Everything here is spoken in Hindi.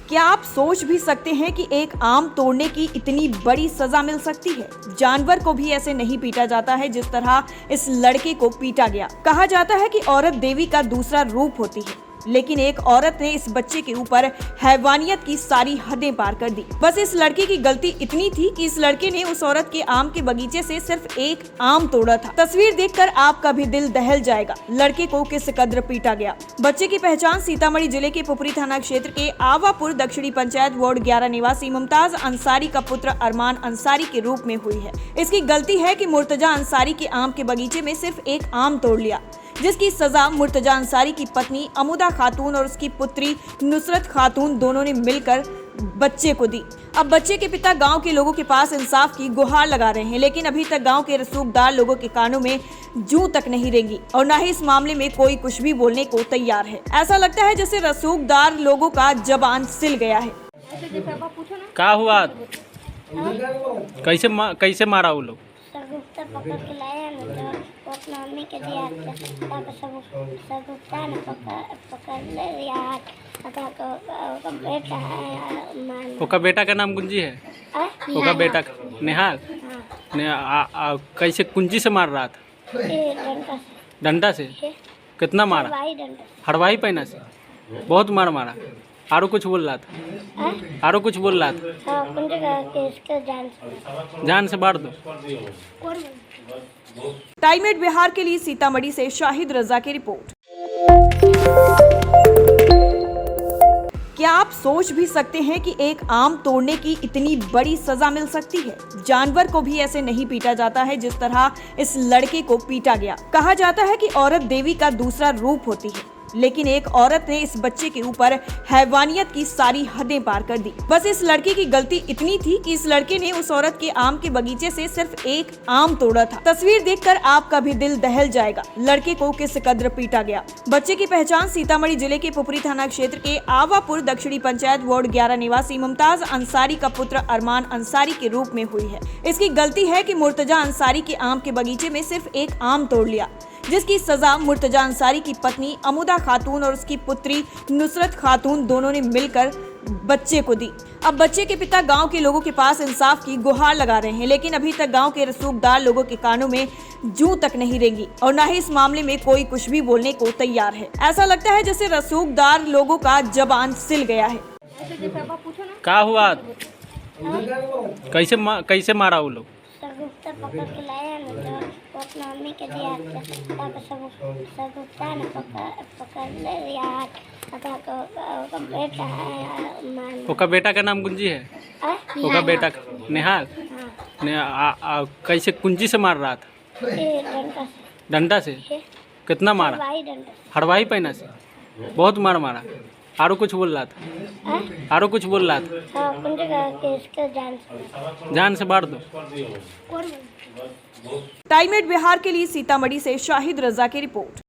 क्या आप सोच भी सकते हैं कि एक आम तोड़ने की इतनी बड़ी सजा मिल सकती है? जानवर को भी ऐसे नहीं पीटा जाता है जिस तरह इस लड़के को पीटा गया। कहा जाता है कि औरत देवी का दूसरा रूप होती है, लेकिन एक औरत ने इस बच्चे के ऊपर हैवानियत की सारी हदें पार कर दी। बस इस लड़के की गलती इतनी थी कि इस लड़के ने उस औरत के आम के बगीचे से सिर्फ एक आम तोड़ा था। तस्वीर देखकर आपका भी दिल दहल जाएगा। लड़के को किस कद्र पीटा गया। बच्चे की पहचान सीतामढ़ी जिले के पुपरी थाना क्षेत्र के आवापुर दक्षिणी पंचायत वार्ड 11 निवासी मुमताज अंसारी का पुत्र अरमान अंसारी के रूप में हुई है। इसकी गलती है कि मुर्तजा अंसारी के आम के बगीचे में सिर्फ एक आम तोड़ लिया, जिसकी सजा मुर्तजा अंसारी की पत्नी अमुदा खातून और उसकी पुत्री नुसरत खातून दोनों ने मिलकर बच्चे को दी। अब बच्चे के पिता गांव के लोगों के पास इंसाफ की गुहार लगा रहे हैं, लेकिन अभी तक गांव के रसूखदार लोगों के कानों में जूं तक नहीं रेंगी और न ही इस मामले में कोई कुछ भी बोलने को तैयार है। ऐसा लगता है जैसे रसूखदार लोगों का जबान सिल गया है। क्या हुआ? कैसे मारा वो लोग? सबूता पकड़ के लाया ना तो अपना मम्मी के दिया तब सबूता ने पकड़ ले लिया का बेटा है मान ओका बेटा का नाम गुंजी है। ओका बेटा निहाल ने कैसे कुंजी से मार रहा था? डंडा से। कितना मारा? हड़वाई पहना से। बहुत मारा। आरो कुछ बोल रहा था? आरो कुछ बोल रहा था? जान से मार दो। टाइम एट बिहार के लिए सीतामढ़ी से शाहिद रजा की रिपोर्ट। क्या आप सोच भी सकते हैं कि एक आम तोड़ने की इतनी बड़ी सजा मिल सकती है? जानवर को भी ऐसे नहीं पीटा जाता है जिस तरह इस लड़के को पीटा गया। कहा जाता है कि औरत देवी का दूसरा रूप होती है, लेकिन एक औरत ने इस बच्चे के ऊपर हैवानियत की सारी हदें पार कर दी। बस इस लड़के की गलती इतनी थी कि इस लड़के ने उस औरत के आम के बगीचे से सिर्फ एक आम तोड़ा था। तस्वीर देखकर आपका भी दिल दहल जाएगा। लड़के को किस कद्र पीटा गया। बच्चे की पहचान सीतामढ़ी जिले के पुपरी थाना क्षेत्र के आवापुर दक्षिणी पंचायत वार्ड 11 निवासी मुमताज अंसारी का पुत्र अरमान अंसारी के रूप में हुई है। इसकी गलती है कि मुर्तजा अंसारी के आम के बगीचे में सिर्फ एक आम तोड़ लिया, जिसकी सजा मुर्तजा अंसारी की पत्नी अमुदा खातून और उसकी पुत्री नुसरत खातून दोनों ने मिलकर बच्चे को दी। अब बच्चे के पिता गांव के लोगों के पास इंसाफ की गुहार लगा रहे हैं, लेकिन अभी तक गांव के रसूखदार लोगों के कानों में जूं तक नहीं रेंगी और न ही इस मामले में कोई कुछ भी बोलने को तैयार है। ऐसा लगता है जैसे रसूखदार लोगों का जबान सिल गया है। क्या हुआ? कैसे मारा वो लोग? सबूता पकड़ के लाया ना तो अपना मम्मी के दिया तब सबूता ने पकड़ ले लिया का बेटा है मान ओका बेटा का नाम गुंजी है। ओका बेटा निहाल ने कैसे कुंजी से मार रहा था? डंडा से। कितना मारा? हड़वाई पहना से। बहुत मारा। आरो कुछ बोल रहा था? आरो कुछ बोल रहा था? जान से मार दो। टाइम एट बिहार के लिए सीतामढ़ी से शाहिद रजा की रिपोर्ट।